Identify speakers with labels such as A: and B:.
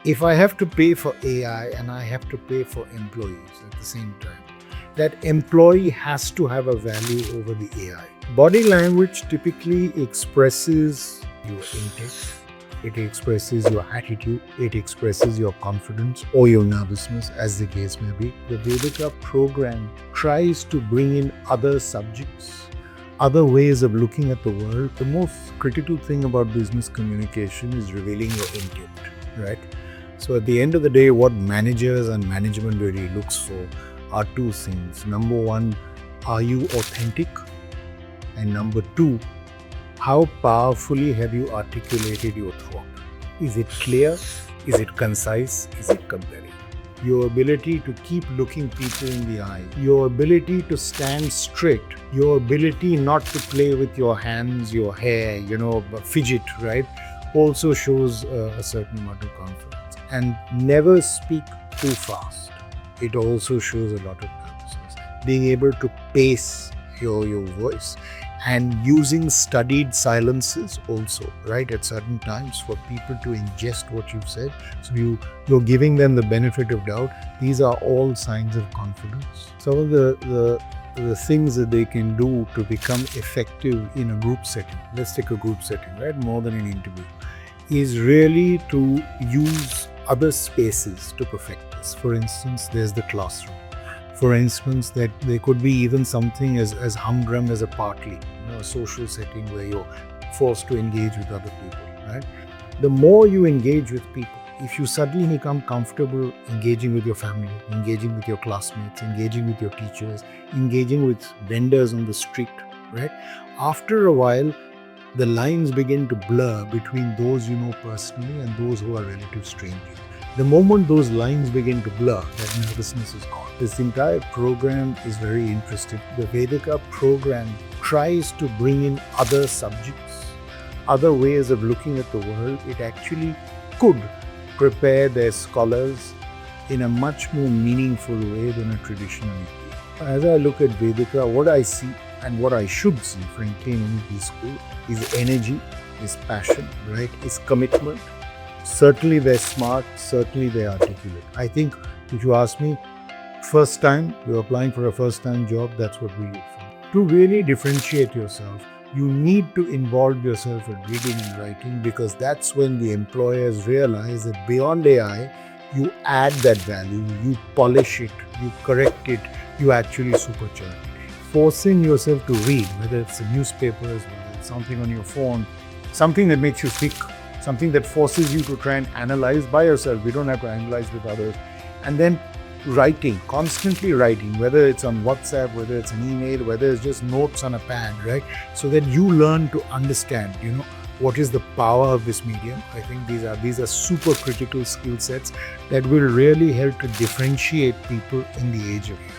A: if I have to pay for AI and I have to pay for employees at the same time, that employee has to have a value over the AI. Body language typically expresses your intake, it expresses your attitude, it expresses your confidence or your nervousness, as the case may be. The Vedika program tries to bring in other subjects, other ways of looking at the world. The most critical thing about business communication is revealing your intent, right? So at the end of the day, what managers and management really looks for are two things. Number one, are you authentic? And number two, how powerfully have you articulated your thought? Is it clear? Is it concise? Is it compelling? Your ability to keep looking people in the eye, your ability to stand straight, your ability not to play with your hands, your hair, fidget, right? Also shows a certain amount of confidence. And never speak too fast. It also shows a lot of nervousness. Being able to pace your voice and using studied silences also, right, at certain times for people to ingest what you've said. So you're giving them the benefit of doubt. These are all signs of confidence. Some of the things that they can do to become effective in a group setting, let's take a group setting, right, more than an interview, is really to use other spaces to perfect this. For instance, there's the classroom. For instance, that there could be even something as humdrum as a party, a social setting where you're forced to engage with other people, right? The more you engage with people, if you suddenly become comfortable engaging with your family, engaging with your classmates, engaging with your teachers, engaging with vendors on the street, right? After a while, the lines begin to blur between those you know personally and those who are relative strangers. The moment those lines begin to blur, that nervousness is gone. This entire program is very interesting. The Vedika program tries to bring in other subjects, other ways of looking at the world. It actually could prepare their scholars in a much more meaningful way than a traditional MBA. As I look at Vedika, what I see and what I should see, frankly, in any school is energy, is passion, right? Is commitment. Certainly they're smart, certainly they're articulate. I think if you ask me, first time, you're applying for a first time job, that's what we look for. To really differentiate yourself, you need to involve yourself in reading and writing, because that's when the employers realize that beyond AI, you add that value, you polish it, you correct it, you actually supercharge it. Forcing yourself to read, whether it's the newspapers, whether it's something on your phone, something that makes you think, something that forces you to try and analyze by yourself. We don't have to analyze with others. And then writing, constantly writing, whether it's on WhatsApp, whether it's an email, whether it's just notes on a pad, right? So that you learn to understand, what is the power of this medium. I think these are super critical skill sets that will really help to differentiate people in the age of AI.